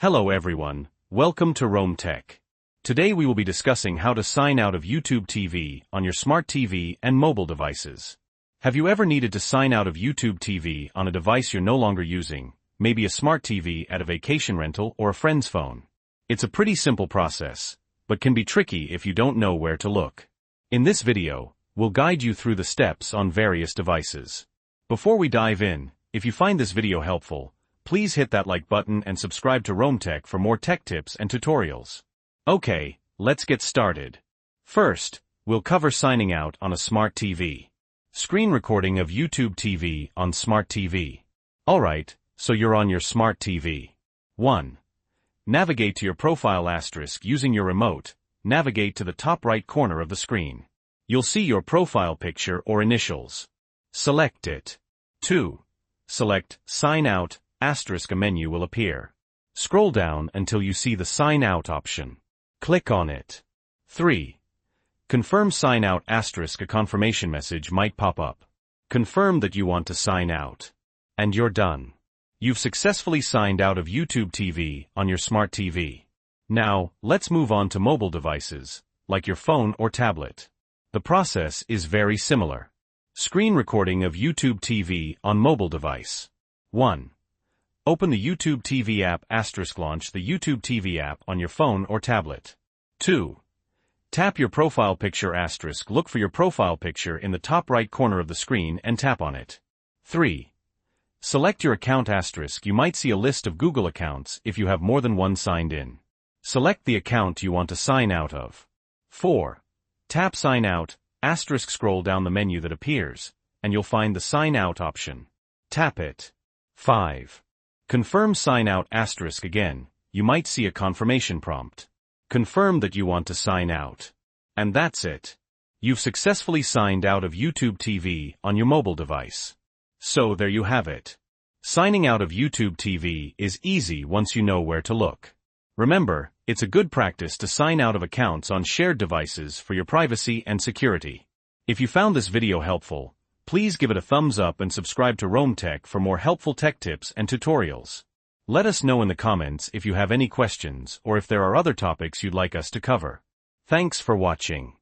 Hello everyone, welcome to Rome Tech. Today we will be discussing how to sign out of YouTube TV on your smart TV and mobile devices. Have you ever needed to sign out of YouTube TV on a device you're no longer using, maybe a smart TV at a vacation rental or a friend's phone? It's a pretty simple process, but can be tricky if you don't know where to look. In this video, we'll guide you through the steps on various devices. Before we dive in, if you find this video helpful, please hit that like button and subscribe to Rome Tech for more tech tips and tutorials. Okay, let's get started. First, we'll cover signing out on a smart TV. Screen recording of YouTube TV on smart TV. Alright, so you're on your smart TV. 1. Navigate to your profile asterisk using your remote. Navigate to the top right corner of the screen. You'll see your profile picture or initials. Select it. 2. Select Sign Out, asterisk a menu will appear. Scroll down until you see the Sign Out option. Click on it. 3. Confirm Sign Out asterisk a confirmation message might pop up. Confirm that you want to sign out. And you're done. You've successfully signed out of YouTube TV on your smart TV. Now, let's move on to mobile devices, like your phone or tablet. The process is very similar. Screen recording of YouTube TV on mobile device. 1. Open the YouTube TV app asterisk launch the YouTube TV app on your phone or tablet. 2. Tap your profile picture asterisk look for your profile picture in the top right corner of the screen and tap on it. 3. Select your account asterisk you might see a list of Google accounts if you have more than one signed in. Select the account you want to sign out of. 4. Tap Sign Out, asterisk scroll down the menu that appears, and you'll find the Sign Out option. Tap it. 5. Confirm Sign Out asterisk again, you might see a confirmation prompt. Confirm that you want to sign out. And that's it. You've successfully signed out of YouTube TV on your mobile device. So there you have it. Signing out of YouTube TV is easy once you know where to look. Remember, it's a good practice to sign out of accounts on shared devices for your privacy and security. If you found this video helpful, please give it a thumbs up and subscribe to Rome Tech for more helpful tech tips and tutorials. Let us know in the comments if you have any questions or if there are other topics you'd like us to cover. Thanks for watching.